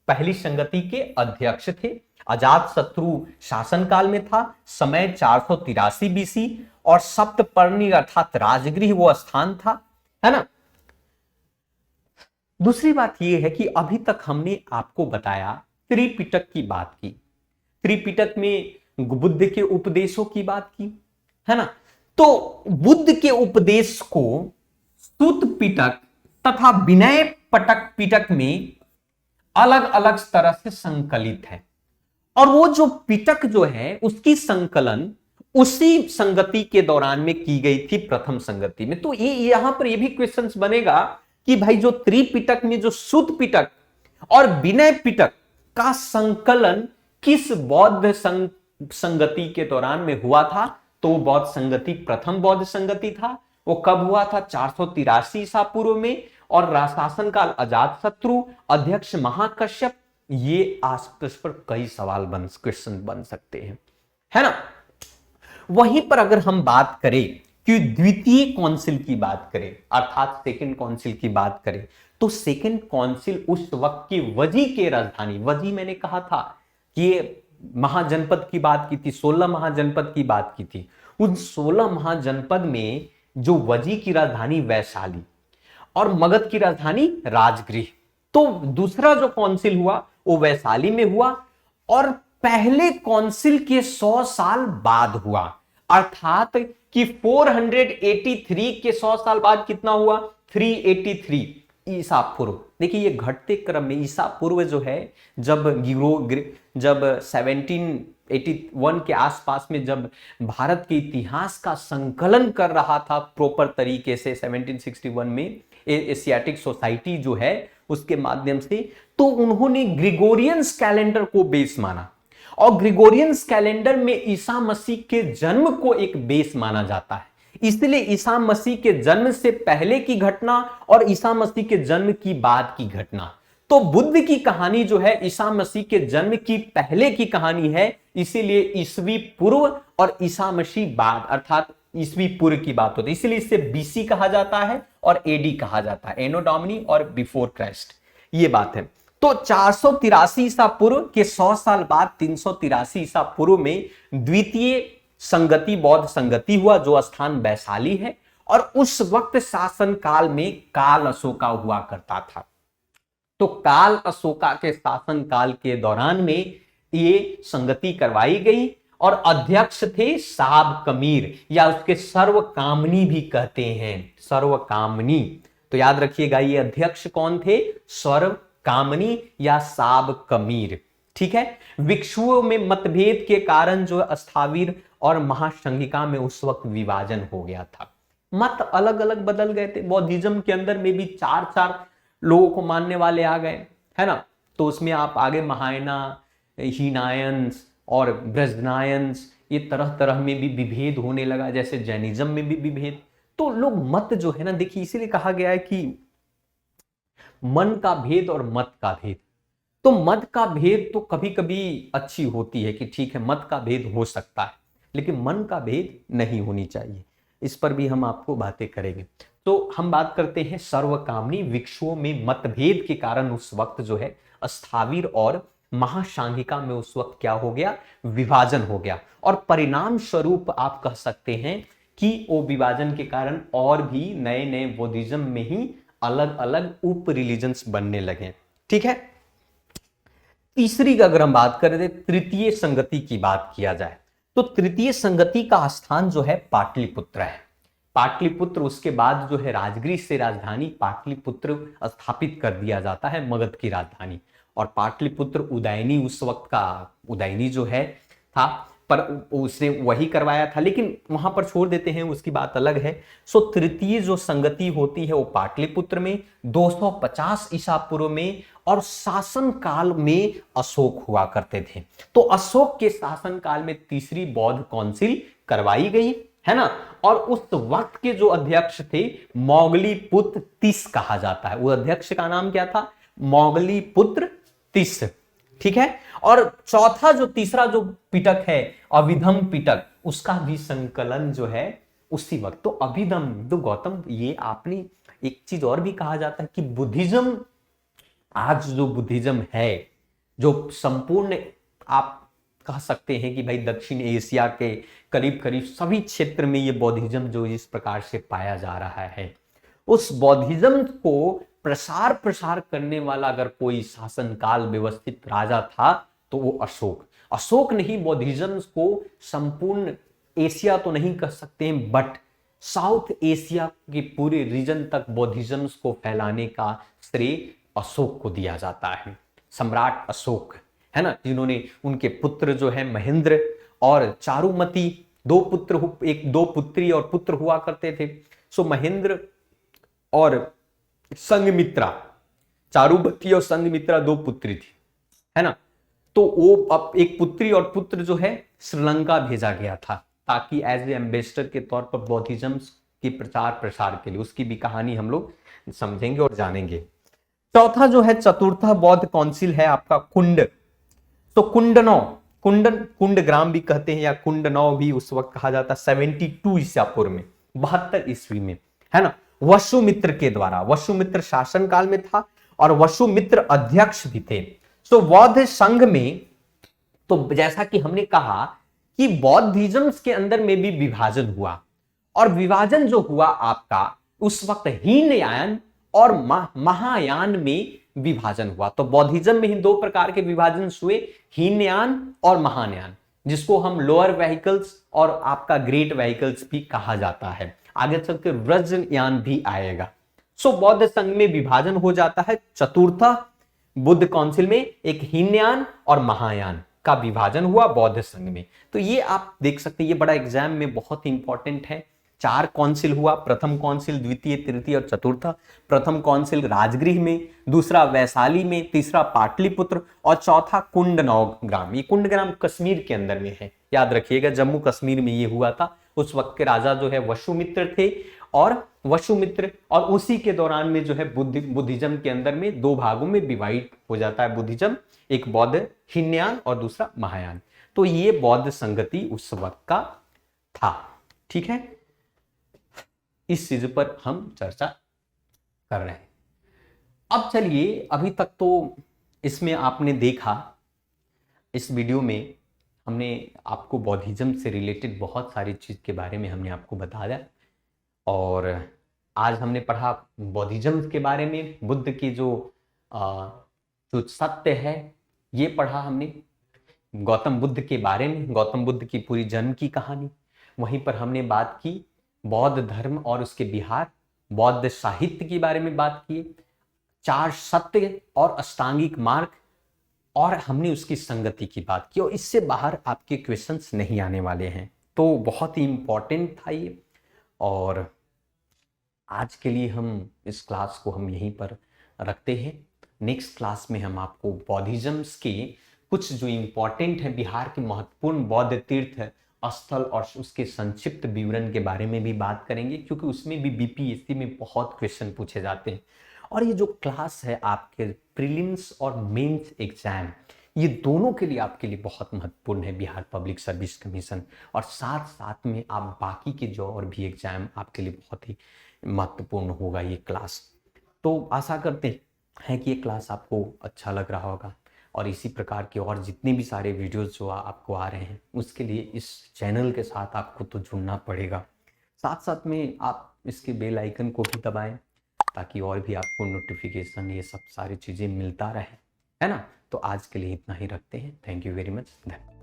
पहली संगति के अध्यक्ष थे। अजात शत्रु शासन काल में था, समय 483 बीसी और सप्तपर्णी अर्थात राजगृह वो स्थान था, है ना। दूसरी बात यह है कि अभी तक हमने आपको बताया त्रिपिटक की बात की, त्रिपिटक में बुद्ध के उपदेशों की बात की, है ना। तो बुद्ध के उपदेश को सूत पिटक तथा विनय पटक पिटक में अलग अलग तरह से संकलित है, और वो जो पिटक जो है उसकी संकलन उसी संगति के दौरान में की गई थी, प्रथम संगति में। तो ये यहां पर ये भी क्वेश्चन बनेगा कि भाई जो त्रिपिटक में जो सूत पिटक और विनय पिटक का संकलन किस बौद्ध संगति के दौरान में हुआ था, तो वो बौद्ध संगति प्रथम बौद्ध संगति था। वो कब हुआ था? 483 ईसा पूर्व में, और शासनकाल अजातशत्रु, अध्यक्ष महाकश्यप। ये आस पर कई सवाल क्वेश्चन बन सकते हैं, है ना। वहीं पर अगर हम बात करें कि द्वितीय काउंसिल की बात करें, अर्थात सेकंड काउंसिल की बात करें, तो सेकंड काउंसिल उस वक्त की वजी के राजधानी, वजी मैंने कहा था कि महाजनपद की बात की थी, 16 महाजनपद की बात की थी। उन 16 महाजनपद में जो वजी की राजधानी वैशाली और मगध की राजधानी राजगृह, तो दूसरा जो काउंसिल हुआ वो वैशाली में हुआ, और पहले काउंसिल के 100 साल बाद हुआ, अर्थात कि 483 के 100 साल बाद कितना हुआ? 383 ईसा पूर्व। देखिए ये घटते क्रम में ईसा पूर्व जो है, जब 1781 के आसपास में जब भारत के इतिहास का संकलन कर रहा था प्रॉपर तरीके से 1761 में एशियाटिक सोसाइटी जो है उसके माध्यम से, तो उन्होंने ग्रिगोरियंस कैलेंडर को बेस माना, और ग्रिगोरियंस कैलेंडर में ईसा मसीह के जन्म को एक बेस माना जाता है। इसलिए ईसा मसीह के जन्म से पहले की घटना और ईसा मसीह के जन्म की बाद की घटना, तो बुद्ध की कहानी जो है ईसा मसीह के जन्म की पहले की कहानी है, इसीलिए ईसवी पूर्व और ईसा मसीह बाद, अर्थात ईसवी पूर्व की बात होती है, इसीलिए इसे बीसी कहा जाता है और एडी कहा जाता है, एनो डोमिनी और बिफोर क्राइस्ट, ये बात है। तो 483 ईसा पूर्व के 100 साल बाद 383 ईसा पूर्व में द्वितीय संगति बौद्ध संगति हुआ, जो स्थान वैशाली है, और उस वक्त शासन काल में काल अशोका हुआ करता था। तो काल अशोका के शासन काल के दौरान में ये संगति करवाई गई, और अध्यक्ष थे साब कमीर, या उसके सर्वकामनी भी कहते हैं, सर्वकामनी। तो याद रखिएगा ये अध्यक्ष कौन थे? सर्वकामनी या साब कमीर, ठीक है। भिक्षुओं में मतभेद के कारण जो स्थावीर और महासंघिका में उस वक्त विभाजन हो गया था, मत अलग अलग बदल गए थे। बौद्धिज्म के अंदर में भी 4 लोगों को मानने वाले आ गए, है ना। तो उसमें आप आगे महायाना, हीनायंस और ब्रजनायंस, ये तरह तरह में भी विभेद होने लगा, जैसे जैनिज्म में भी विभेद। तो लोग मत जो है ना, देखिए इसीलिए कहा गया है कि मन का भेद और मत का भेद। तो मत का भेद तो कभी कभी अच्छी होती है कि ठीक है मत का भेद हो सकता है, लेकिन मन का भेद नहीं होनी चाहिए। इस पर भी हम आपको बातें करेंगे। तो हम बात करते हैं सर्वकामनी भिक्षुओं में मतभेद के कारण उस वक्त जो है स्थावीर और महासांघिका में उस वक्त क्या हो गया? विभाजन हो गया, और परिणाम स्वरूप आप कह सकते हैं कि वो विभाजन के कारण और भी नए नए बौद्धिज्म में ही अलग अलग उप रिलीजन्स बनने लगे, ठीक है। तीसरी का अगर हम बात करें, तृतीय संगति की बात किया जाए, तो तृतीय संगति का स्थान जो है पाटलिपुत्र है। पाटलिपुत्र, उसके बाद जो है राजगृह से राजधानी पाटलिपुत्र स्थापित कर दिया जाता है, मगध की राजधानी। और पाटलिपुत्र उदयनी उस वक्त का उदयनी जो है था, पर उसने वही करवाया था, लेकिन वहां पर छोड़ देते हैं, उसकी बात अलग है। सो तृतीय जो संगति होती है वो पाटलिपुत्र में 250 ईसा पूर्व में, और शासन काल में अशोक हुआ करते थे। तो अशोक के शासन काल में तीसरी बौद्ध काउंसिल करवाई गई, है ना। और उस वक्त के जो अध्यक्ष थे मोगलीपुत्र तिस कहा जाता है। वो अध्यक्ष का नाम क्या था? मोगलीपुत्र तिस, ठीक है। और तीसरा जो पिटक है अभिधम पिटक, उसका भी संकलन जो है उसी वक्त। तो अभिधम तो गौतम, ये आपने एक चीज और भी कहा जाता है कि बुद्धिज्म, आज जो बुद्धिज्म है, जो संपूर्ण आप कह सकते हैं कि भाई दक्षिण एशिया के करीब करीब सभी क्षेत्र में ये बौद्धिज्म जो इस प्रकार से पाया जा रहा है, उस बौद्धिज्म को प्रसार करने वाला अगर कोई शासन काल व्यवस्थित राजा था तो वो अशोक ने ही बौद्धिज्म को संपूर्ण एशिया तो नहीं कह सकते हैं, बट साउथ एशिया के पूरे रीजन तक बौद्धिज्म को फैलाने का श्रेय अशोक को दिया जाता है। सम्राट अशोक है ना, जिन्होंने उनके पुत्र जो है महेंद्र और चारुमती, दो पुत्री और पुत्र हुआ करते थे। सो महेंद्र और संघमित्रा, चारुमती और संघमित्रा दो पुत्री थी, है ना। तो वो अब एक पुत्री और पुत्र जो है श्रीलंका भेजा गया था, ताकि एज ए एम्बेसडर के तौर पर बौद्धिज्म के प्रचार प्रसार के लिए। उसकी भी कहानी हम लोग समझेंगे और जानेंगे। चौथा जो है चतुर्थ बौद्ध काउंसिल है आपका कुंड। तो कुंड ग्राम भी कहते हैं या कुंडनौ भी उस वक्त कहा जाता, 72 ईसा पूर्व में, 72 ईस्वी में, है ना। वसुमित्र के द्वारा, वसुमित्र शासन काल में था और वसुमित्र अध्यक्ष भी थे। तो बौद्ध संघ में, तो जैसा कि हमने कहा कि बौद्धिज्म के अंदर में भी विभाजन हुआ, और विभाजन जो हुआ आपका उस वक्त हीनयान और महायान में विभाजन हुआ। तो बौद्धिज्म में ही दो प्रकार के विभाजन हुए, हीनयान और महायान, जिसको हम लोअर व्हीकल्स और आपका ग्रेट व्हीकल्स भी कहा जाता है। आगे चलकर वज्रयान भी आएगा। सो बौद्ध संघ में विभाजन हो जाता है। चतुर्थ बुद्ध काउंसिल में एक हीनयान और महायान का विभाजन हुआ बौद्ध संघ में। तो ये आप देख सकते हैं, ये बड़ा एग्जाम में बहुत इंपॉर्टेंट है। 4 काउंसिल हुआ, प्रथम काउंसिल, द्वितीय, तृतीय और चतुर्थ। प्रथम काउंसिल राजगृह में, दूसरा वैशाली में, तीसरा पाटलिपुत्र और चौथा कुंडनौ ग्राम। ये कुंडग्राम कश्मीर के अंदर में है, याद रखिएगा, जम्मू कश्मीर में ये हुआ था। उस वक्त के राजा जो है वसुमित्र थे, और उसी के दौरान में जो है बुद्धिज्म के अंदर में 2 भागों में डिवाइड हो जाता है बुद्धिज्म, एक बौद्ध हीनयान और दूसरा महायान। तो ये बौद्ध संगति उस वक्त का था, ठीक है। इस चीज पर हम चर्चा कर रहे हैं। अब चलिए, अभी तक तो इसमें आपने देखा, इस वीडियो में हमने आपको बौद्धिज्म से रिलेटेड बहुत सारी चीज के बारे में हमने आपको बताया, और आज हमने पढ़ा बौद्धिज्म के बारे में, बुद्ध के जो सत्य है ये पढ़ा हमने, गौतम बुद्ध के बारे में, गौतम बुद्ध की पूरी जन्म की कहानी। वहीं पर हमने बात की बौद्ध धर्म और उसके विहार, बौद्ध साहित्य के बारे में बात की, 4 सत्य और अष्टांगिक मार्ग, और हमने उसकी संगति की बात की। और इससे बाहर आपके क्वेश्चंस नहीं आने वाले हैं, तो बहुत ही इंपॉर्टेंट था ये। और आज के लिए हम इस क्लास को हम यहीं पर रखते हैं। नेक्स्ट क्लास में हम आपको बौद्धिज्म के कुछ जो इंपॉर्टेंट है, बिहार के महत्वपूर्ण बौद्ध तीर्थ स्थल और उसके संक्षिप्त विवरण के बारे में भी बात करेंगे, क्योंकि उसमें भी बीपीएससी में बहुत क्वेश्चन पूछे जाते हैं। और ये जो क्लास है आपके प्रीलिम्स और मेंस एग्जाम, ये दोनों के लिए आपके लिए बहुत महत्वपूर्ण है, बिहार पब्लिक सर्विस कमीशन, और साथ साथ में आप बाकी के जो और भी एग्जाम आपके लिए बहुत ही महत्वपूर्ण होगा ये क्लास। तो आशा करते हैं कि ये क्लास आपको अच्छा लग रहा होगा, और इसी प्रकार के और जितने भी सारे वीडियोस जो आपको आ रहे हैं, उसके लिए इस चैनल के साथ आपको तो जुड़ना पड़ेगा। साथ साथ में आप इसके बेल आइकन को भी दबाएं, ताकि और भी आपको नोटिफिकेशन ये सब सारी चीज़ें मिलता रहे, है ना। तो आज के लिए इतना ही रखते हैं। Thank you very much. धन्यवाद।